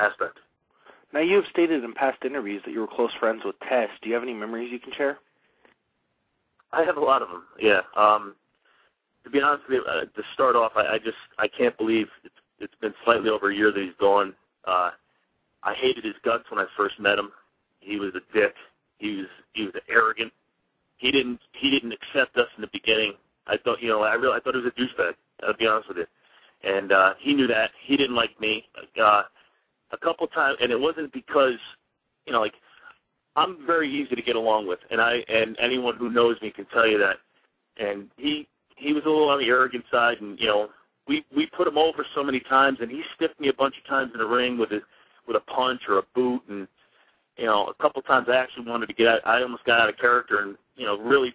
aspect. Now, you have stated in past interviews that you were close friends with Tess. Do you have any memories you can share? I have a lot of them, yeah. To be honest with you, to start off, I can't believe it's been slightly over a year that he's gone. I hated his guts when I first met him. He was a dick. He was arrogant. He didn't accept us in the beginning. I thought he was a douchebag. I'll be honest with you. And he knew that. He didn't like me. A couple times, and it wasn't because, I'm very easy to get along with, and anyone who knows me can tell you that. And he was a little on the arrogant side, and we put him over so many times, and he stiffed me a bunch of times in the ring with a punch or a boot, and a couple times I actually wanted to get out. I almost got out of character, and really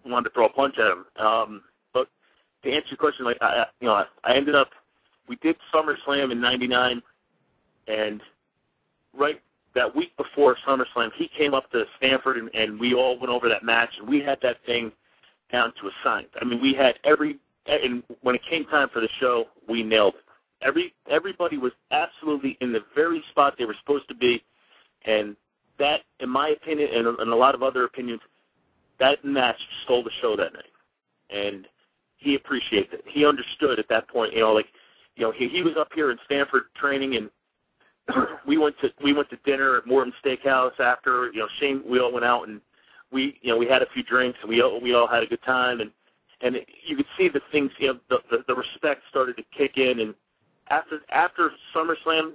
wanted to throw a punch at him. But to answer your question, I ended up, we did SummerSlam in '99, and right that week before SummerSlam, he came up to Stanford, and we all went over that match, and we had that thing down to a science. I mean, we had and when it came time for the show, we nailed it. Everybody was absolutely in the very spot they were supposed to be, and that, in my opinion, and a lot of other opinions, that match stole the show that night. And he appreciated it. He understood at that point, he was up here in Stanford training, and we went to dinner at Morton Steakhouse after. Shane, we all went out, and we had a few drinks, and we all had a good time, and you could see the things, the respect started to kick in, and after SummerSlam,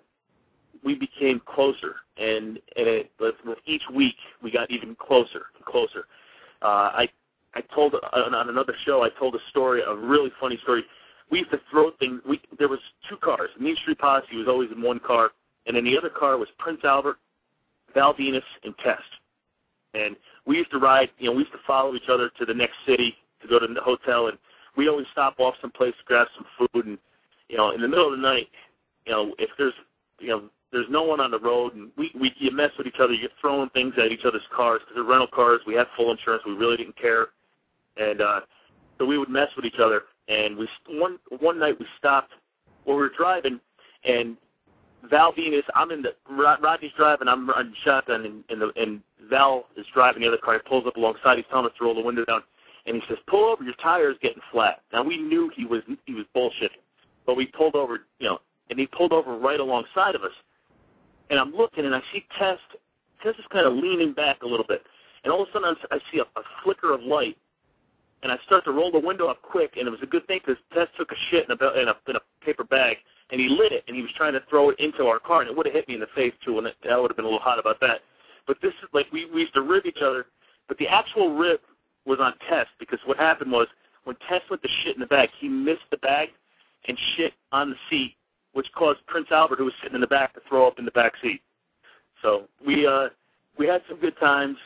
we became closer, and with each week we got even closer and closer. I told on another show, I told a really funny story. We used to throw things. There was two cars. Mean Street Posse was always in one car, and in the other car was Prince Albert, Val Venus, and Test. And we used to ride. We used to follow each other to the next city to go to the hotel, and we'd always stop off someplace to grab some food. And in the middle of the night, if there's no one on the road, and you mess with each other, you're throwing things at each other's cars because they're rental cars. We had full insurance. We really didn't care, and so we would mess with each other. And one night we stopped while we were driving, and Val Venus, Rodney's driving, I'm running shotgun, and Val is driving the other car. He pulls up alongside. He's telling us to roll the window down, and he says, "Pull over, your tire's getting flat." Now we knew he was bullshitting, but we pulled over, and he pulled over right alongside of us. And I'm looking, and I see Tess. Tess is kind of leaning back a little bit, and all of a sudden I see a flicker of light, and I start to roll the window up quick, and it was a good thing because Tess took a shit in a paper bag, and he lit it, and he was trying to throw it into our car, and it would have hit me in the face too, and that would have been a little hot about that. But this is like we used to rib each other, but the actual rib was on Tess, because what happened was when Tess went to shit in the bag, he missed the bag and shit on the seat, which caused Prince Albert, who was sitting in the back, to throw up in the back seat. So we had some good times.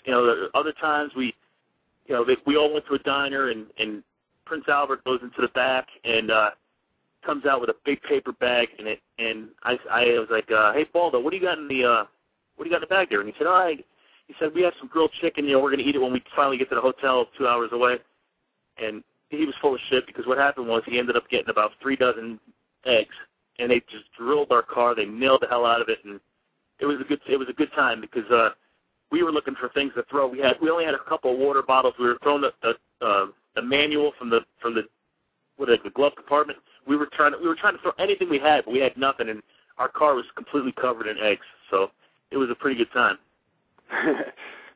Other times we all went to a diner, and Prince Albert goes into the back and comes out with a big paper bag in it, and I was like, "Hey, Baldo, what do you got in the bag there?" And he said, "All right." He said, "We have some grilled chicken. We're going to eat it when we finally get to the hotel 2 hours away." And he was full of shit, because what happened was he ended up getting about 3 dozen eggs, and they just drilled our car. They nailed the hell out of it, and it was a good time, because we were looking for things to throw. We only had a couple of water bottles. We were throwing the manual from the glove compartment. We were trying to throw anything we had, but we had nothing, and our car was completely covered in eggs. So it was a pretty good time.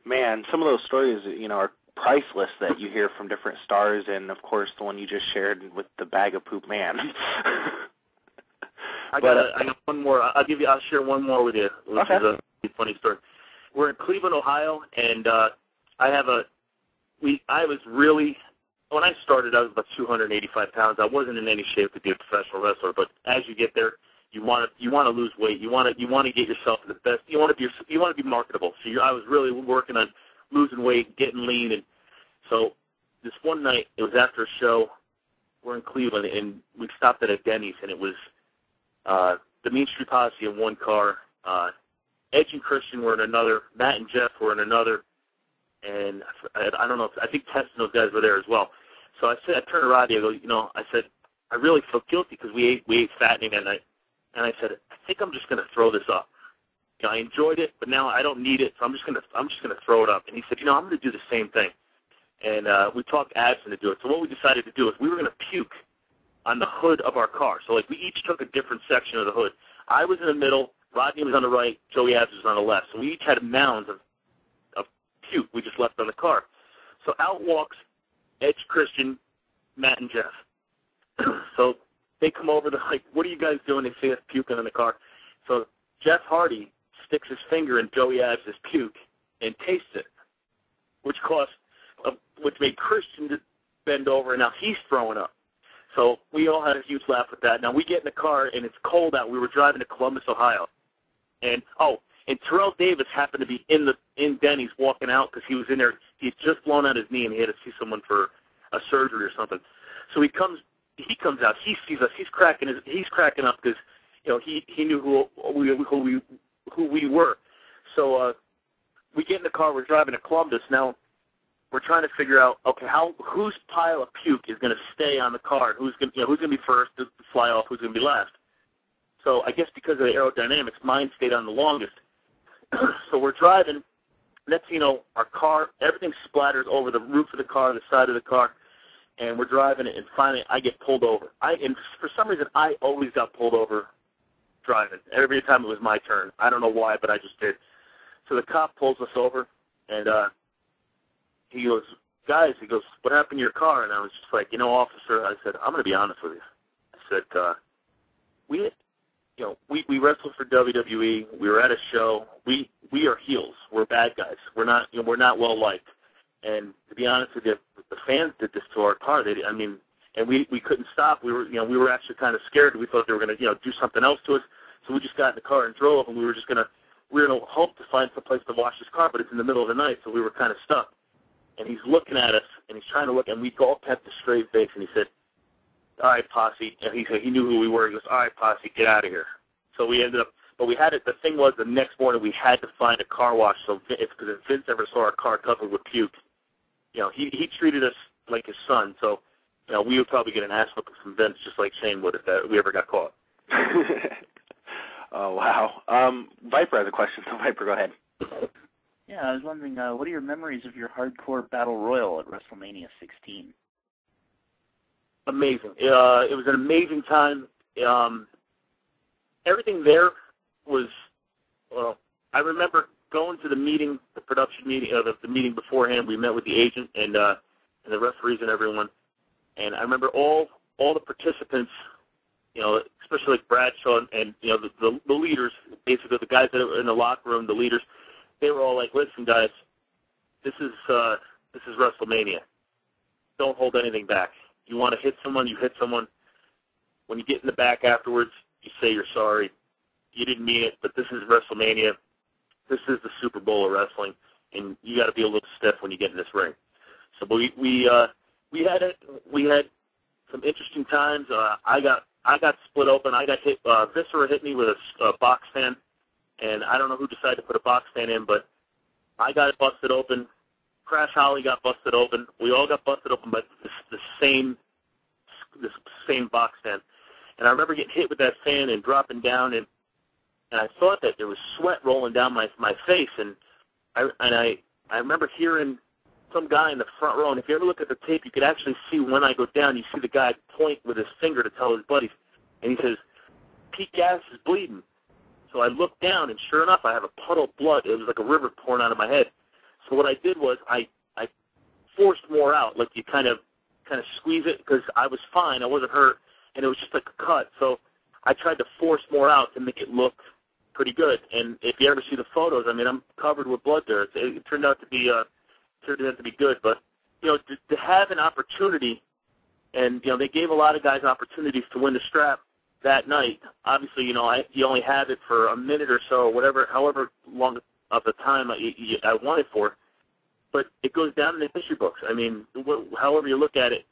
Man, some of those stories, are priceless that you hear from different stars, and of course the one you just shared with the bag of poop, man. I got one more. I'll share one more with you, which is a funny story. We're in Cleveland, Ohio, and when I started, I was about 285 pounds. I wasn't in any shape to be a professional wrestler, but as you get there, you want to lose weight. You want to get yourself to the best. You want to be marketable. So I was really working on losing weight, getting lean, and so this one night, it was after a show. We're in Cleveland, and we stopped at a Denny's, and it was the Mean Street Posse in one car. Edge and Christian were in another. Matt and Jeff were in another. And I don't know, I think Tess and those guys were there as well. So I turned to Roddy, I said, I really feel guilty because we ate fattening that night. And I said, I think I'm just going to throw this up. I enjoyed it, but now I don't need it, so I'm just gonna throw it up. And he said, I'm going to do the same thing. And we talked Addison to do it. So what we decided to do is we were going to puke on the hood of our car. So, we each took a different section of the hood. I was in the middle, Rodney was on the right, Joey Addison was on the left. So we each had mounds of puke we just left on the car. So out walks Edge, Christian, Matt, and Jeff. So they come over, they're like, what are you guys doing? They see us puking in the car. So Jeff Hardy sticks his finger in Joey Addison's puke and tastes it, which made Christian bend over, and now he's throwing up. So we all had a huge laugh with that. Now we get in the car, and it's cold out. We were driving to Columbus, Ohio. And Terrell Davis happened to be in Denny's walking out because he was in there. He had just blown out his knee, and he had to see someone for a surgery or something. So he comes out. He sees us. He's cracking up because he knew who we were. So we get in the car. We're driving to Columbus. Now we're trying to figure out, okay, whose pile of puke is going to stay on the car? Who's going to be first to fly off? Who's going to be last? So I guess because of the aerodynamics, mine stayed on the longest. So we're driving. Next thing you know, our car, everything splatters over the roof of the car, the side of the car, and we're driving it, and finally I get pulled over. And for some reason, I always got pulled over driving. Every time it was my turn. I don't know why, but I just did. So the cop pulls us over, and he goes, guys, what happened to your car? And I was just like, officer, I said, I'm going to be honest with you. I said, we wrestled for WWE. We were at a show. We are heels. We're bad guys. We're not well liked. And to be honest with you, the fans did this to our car. And we couldn't stop. We were actually kind of scared. We thought they were going to do something else to us. So we just got in the car and drove. And we were going to hope to find some place to wash this car, but it's in the middle of the night, so we were kind of stuck. And he's looking at us, and he's trying to look, and we all kept a straight face, and he said, all right, Posse. And he knew who we were. He goes, all right, Posse, get out of here. So we ended up, but we had it. The thing was, the next morning we had to find a car wash. So because if Vince ever saw our car covered with puke, he treated us like his son. So we would probably get an ass whooping from Vince, just like Shane would if we ever got caught. Oh wow. Viper has a question. So Viper, go ahead. Yeah, I was wondering, what are your memories of your hardcore battle royal at WrestleMania 16? Amazing. It was an amazing time. Everything there was, I remember going to the meeting, the production meeting, the meeting beforehand. We met with the agent and the referees and everyone. And I remember all the participants, especially like Bradshaw and the leaders, basically the guys that were in the locker room, the leaders. They were all like, listen, guys, this is WrestleMania. Don't hold anything back. You want to hit someone, you hit someone. When you get in the back afterwards, you say you're sorry. You didn't mean it, but this is WrestleMania. This is the Super Bowl of wrestling, and you got to be a little stiff when you get in this ring. So we had some interesting times. I got split open. I got hit. Viscera hit me with a box fan. And I don't know who decided to put a box fan in, but I got busted open. Crash Holly got busted open. We all got busted open by the same box fan. And I remember getting hit with that fan and dropping down, and I thought that there was sweat rolling down my face. And I remember hearing some guy in the front row, and if you ever look at the tape, you could actually see when I go down, you see the guy point with his finger to tell his buddies. And he says, Pete Gas is bleeding. So I looked down, and sure enough, I have a puddle of blood. It was like a river pouring out of my head. So what I did was I forced more out, like you kind of squeeze it, because I was fine, I wasn't hurt, and it was just like a cut. So I tried to force more out to make it look pretty good. And if you ever see the photos, I'm covered with blood there. It turned out to be good. But to have an opportunity, and they gave a lot of guys opportunities to win the strap that night. Obviously, you only have it for a minute or so, however long of the time I want it for. But it goes down in the history books. However you look at it,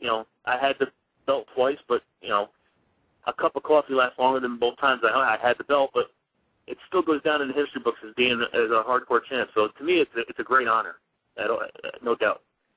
I had the belt twice, but a cup of coffee lasts longer than both times I had the belt. But it still goes down in the history books as being as a hardcore champ. So to me, it's a great honor, no doubt.